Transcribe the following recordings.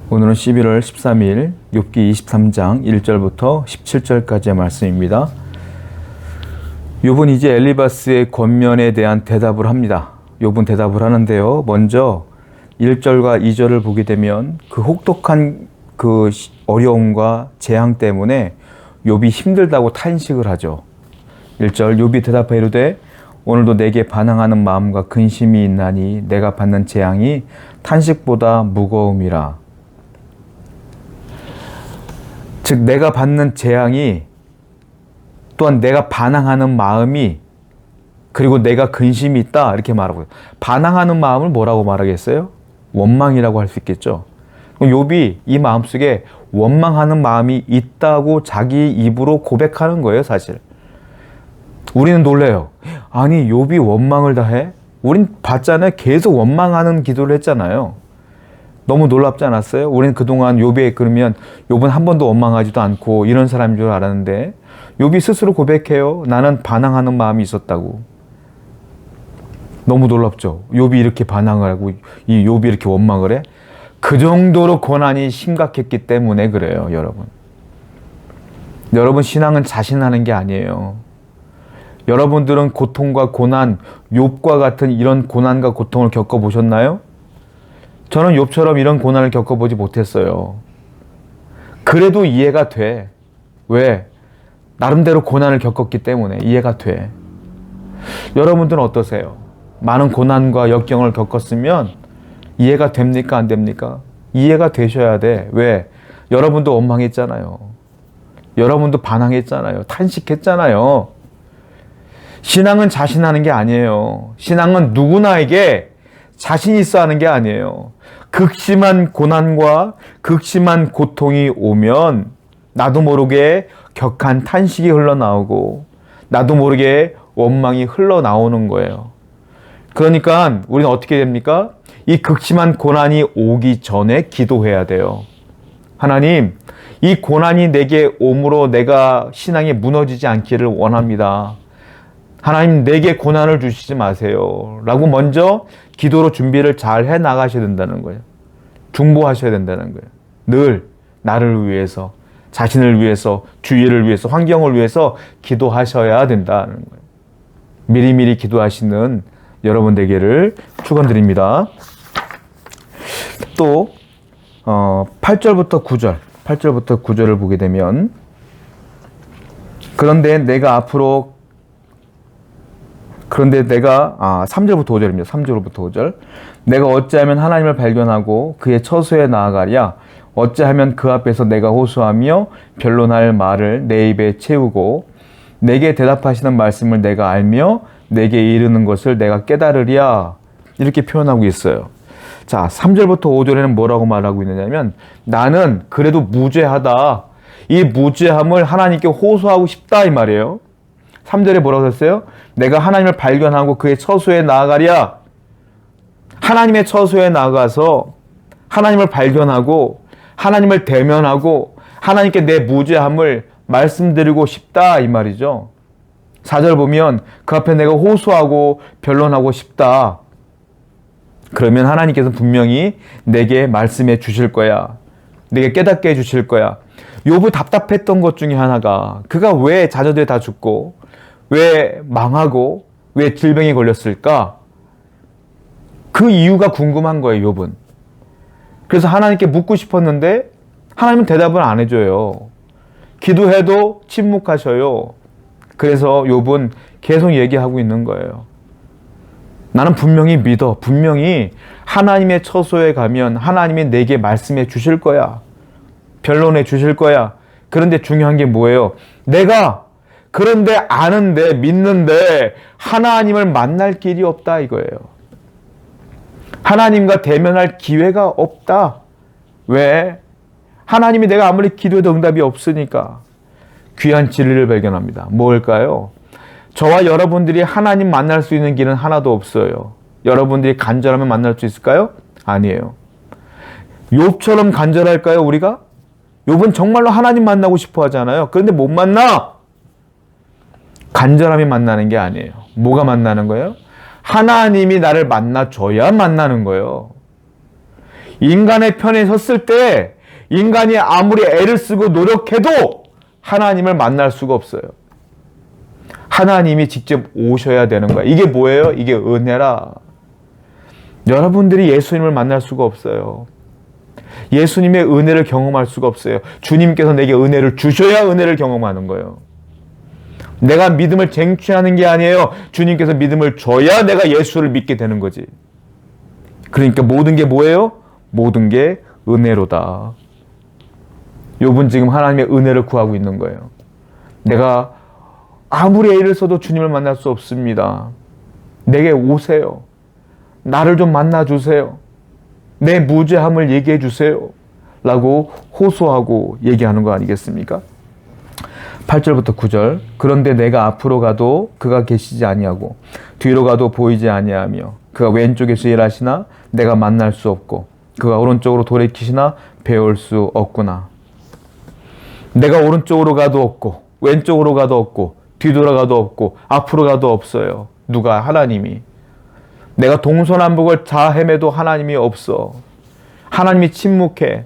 오늘은 11월 13일 욥기 23장 1절부터 17절까지의 말씀입니다. 욥은 이제 엘리바스의 권면에 대한 대답을 합니다. 욥은 대답을 하는데요. 먼저 1절과 2절을 보게 되면 그 혹독한 그 어려움과 재앙 때문에 욥이 힘들다고 탄식을 하죠. 1절 욥이 대답하여 이르되 오늘도 내게 반항하는 마음과 근심이 있나니 내가 받는 재앙이 탄식보다 무거움이라. 즉 내가 받는 재앙이 또한 내가 반항하는 마음이 그리고 내가 근심이 있다 이렇게 말하고요. 반항하는 마음을 뭐라고 말하겠어요? 원망이라고 할 수 있겠죠. 욥이 이 마음속에 원망하는 마음이 있다고 자기 입으로 고백하는 거예요, 사실. 우리는 놀래요. 아니 욥이 원망을 다 해? 우린 봤잖아요. 계속 원망하는 기도를 했잖아요. 너무 놀랍지 않았어요? 우리는 그동안 욥에 그러면 욥은 한 번도 원망하지도 않고 이런 사람인 줄 알았는데 욥이 스스로 고백해요. 나는 반항하는 마음이 있었다고. 너무 놀랍죠? 욥이 이렇게 반항을 하고 이 욥이 이렇게 원망을 해? 그 정도로 고난이 심각했기 때문에 그래요, 여러분. 여러분 신앙은 자신하는 게 아니에요. 여러분들은 고통과 고난, 욥과 같은 이런 고난과 고통을 겪어보셨나요? 저는 욥처럼 이런 고난을 겪어보지 못했어요. 그래도 이해가 돼. 왜? 나름대로 고난을 겪었기 때문에 이해가 돼. 여러분들은 어떠세요? 많은 고난과 역경을 겪었으면 이해가 됩니까? 안 됩니까? 이해가 되셔야 돼. 왜? 여러분도 원망했잖아요. 여러분도 반항했잖아요. 탄식했잖아요. 신앙은 자신하는 게 아니에요. 신앙은 누구나에게 자신 있어 하는 게 아니에요. 극심한 고난과 극심한 고통이 오면 나도 모르게 격한 탄식이 흘러나오고 나도 모르게 원망이 흘러나오는 거예요. 그러니까 우리는 어떻게 됩니까? 이 극심한 고난이 오기 전에 기도해야 돼요. 하나님, 이 고난이 내게 오므로 내가 신앙이 무너지지 않기를 원합니다. 하나님 내게 고난을 주시지 마세요 라고 먼저 기도로 준비를 잘 해나가셔야 된다는 거예요. 중보하셔야 된다는 거예요. 늘 나를 위해서, 자신을 위해서, 주위를 위해서, 환경을 위해서 기도하셔야 된다는 거예요. 미리미리 기도하시는 여러분 되기를 축원드립니다. 또 8절부터 9절을 보게 되면 그런데 내가 3절부터 5절입니다. 3절부터 5절. 내가 어찌하면 하나님을 발견하고 그의 처소에 나아가랴. 어찌하면 그 앞에서 내가 호소하며 변론할 말을 내 입에 채우고 내게 대답하시는 말씀을 내가 알며 내게 이르는 것을 내가 깨달으랴. 이렇게 표현하고 있어요. 자, 3절부터 5절에는 뭐라고 말하고 있느냐면 나는 그래도 무죄하다. 이 무죄함을 하나님께 호소하고 싶다 이 말이에요. 3절에 뭐라고 했어요? 내가 하나님을 발견하고 그의 처소에 나아가랴. 하나님의 처소에 나가서 하나님을 발견하고 하나님을 대면하고 하나님께 내 무죄함을 말씀드리고 싶다 이 말이죠. 4절 보면 그 앞에 내가 호소하고 변론하고 싶다. 그러면 하나님께서 분명히 내게 말씀해 주실 거야. 내게 깨닫게 해 주실 거야. 욥이 답답했던 것 중에 하나가 그가 왜 자녀들이 다 죽고 왜 망하고 왜 질병에 걸렸을까? 그 이유가 궁금한 거예요, 욥은. 그래서 하나님께 묻고 싶었는데 하나님은 대답을 안 해줘요. 기도해도 침묵하셔요. 그래서 욥은 계속 얘기하고 있는 거예요. 나는 분명히 믿어. 분명히 하나님의 처소에 가면 하나님이 내게 말씀해 주실 거야. 변론해 주실 거야. 그런데 중요한 게 뭐예요? 내가 그런데 아는데 믿는데 하나님을 만날 길이 없다 이거예요. 하나님과 대면할 기회가 없다. 왜? 하나님이 내가 아무리 기도해도 응답이 없으니까. 귀한 진리를 발견합니다. 뭘까요? 저와 여러분들이 하나님 만날 수 있는 길은 하나도 없어요. 여러분들이 간절하면 만날 수 있을까요? 아니에요. 욥처럼 간절할까요, 우리가? 욥은 정말로 하나님 만나고 싶어 하잖아요. 그런데 못 만나! 간절함이 만나는 게 아니에요. 뭐가 만나는 거예요? 하나님이 나를 만나줘야 만나는 거예요. 인간의 편에 섰을 때 인간이 아무리 애를 쓰고 노력해도 하나님을 만날 수가 없어요. 하나님이 직접 오셔야 되는 거야. 이게 뭐예요? 이게 은혜라. 여러분들이 예수님을 만날 수가 없어요. 예수님의 은혜를 경험할 수가 없어요. 주님께서 내게 은혜를 주셔야 은혜를 경험하는 거예요. 내가 믿음을 쟁취하는 게 아니에요. 주님께서 믿음을 줘야 내가 예수를 믿게 되는 거지. 그러니까 모든 게 뭐예요? 모든 게 은혜로다. 욥은 지금 하나님의 은혜를 구하고 있는 거예요. 내가 아무리 애를 써도 주님을 만날 수 없습니다. 내게 오세요. 나를 좀 만나주세요. 내 무죄함을 얘기해 주세요. 라고 호소하고 얘기하는 거 아니겠습니까? 8절부터 9절. 그런데 내가 앞으로 가도 그가 계시지 아니하고 뒤로 가도 보이지 아니하며 그가 왼쪽에서 일하시나 내가 만날 수 없고 그가 오른쪽으로 돌이키시나 배울 수 없구나. 내가 오른쪽으로 가도 없고 왼쪽으로 가도 없고 뒤돌아가도 없고 앞으로 가도 없어요. 누가? 하나님이. 내가 동서남북을 다 헤매도 하나님이 없어. 하나님이 침묵해.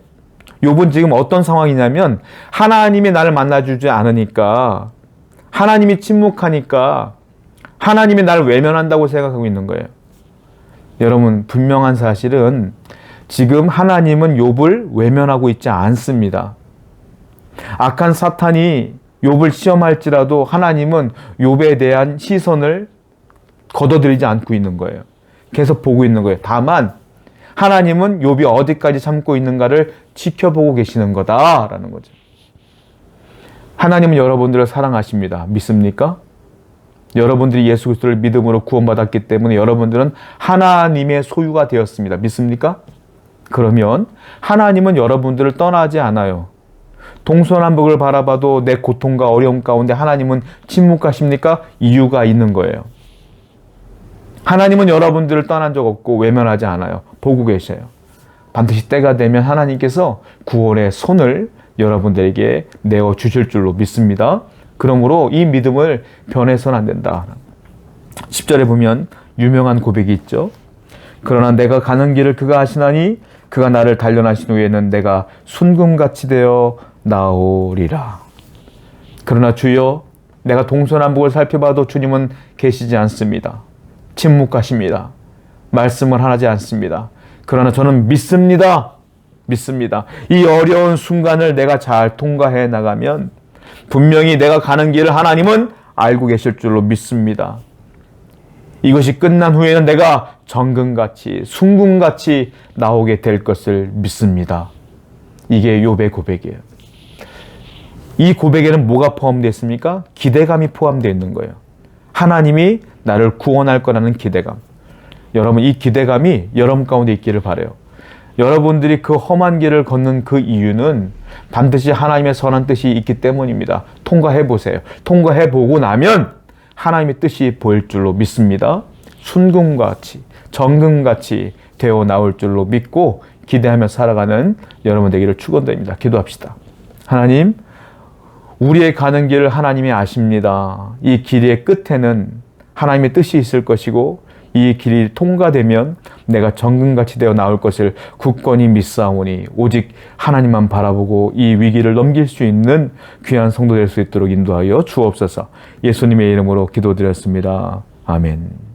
욥은 지금 어떤 상황이냐면 하나님이 나를 만나주지 않으니까, 하나님이 침묵하니까 하나님이 나를 외면한다고 생각하고 있는 거예요. 여러분, 분명한 사실은 지금 하나님은 욥을 외면하고 있지 않습니다. 악한 사탄이 욥을 시험할지라도 하나님은 욥에 대한 시선을 걷어들이지 않고 있는 거예요. 계속 보고 있는 거예요. 다만 하나님은 욥이 어디까지 참고 있는가를 지켜보고 계시는 거다라는 거죠. 하나님은 여러분들을 사랑하십니다. 믿습니까? 여러분들이 예수 그리스도를 믿음으로 구원받았기 때문에 여러분들은 하나님의 소유가 되었습니다. 믿습니까? 그러면 하나님은 여러분들을 떠나지 않아요. 동서남북을 바라봐도 내 고통과 어려움 가운데 하나님은 침묵하십니까? 이유가 있는 거예요. 하나님은 여러분들을 떠난 적 없고 외면하지 않아요. 보고 계셔요. 반드시 때가 되면 하나님께서 구원의 손을 여러분들에게 내어 주실 줄로 믿습니다. 그러므로 이 믿음을 변해서는 안 된다. 10절에 보면 유명한 고백이 있죠. 그러나 내가 가는 길을 그가 아시나니 그가 나를 단련하신 후에는 내가 순금같이 되어 나오리라. 그러나 주여, 내가 동서남북을 살펴봐도 주님은 계시지 않습니다. 침묵하십니다. 말씀을 하지 않습니다. 그러나 저는 믿습니다. 믿습니다. 이 어려운 순간을 내가 잘 통과해 나가면 분명히 내가 가는 길을 하나님은 알고 계실 줄로 믿습니다. 이것이 끝난 후에는 내가 정금같이 순금같이 나오게 될 것을 믿습니다. 이게 욥의 고백이에요. 이 고백에는 뭐가 포함되어 있습니까? 기대감이 포함되어 있는 거예요. 하나님이 나를 구원할 거라는 기대감. 여러분, 이 기대감이 여러분 가운데 있기를 바라요. 여러분들이 그 험한 길을 걷는 그 이유는 반드시 하나님의 선한 뜻이 있기 때문입니다. 통과해 보세요. 통과해 보고 나면 하나님의 뜻이 보일 줄로 믿습니다. 순금같이 정금같이 되어 나올 줄로 믿고 기대하며 살아가는 여러분 되기를 축원드립니다. 기도합시다. 하나님, 우리의 가는 길을 하나님이 아십니다. 이 길의 끝에는 하나님의 뜻이 있을 것이고 이 길이 통과되면 내가 정금같이 되어 나올 것을 굳건히 믿사오니 오직 하나님만 바라보고 이 위기를 넘길 수 있는 귀한 성도 될 수 있도록 인도하여 주옵소서. 예수님의 이름으로 기도드렸습니다. 아멘.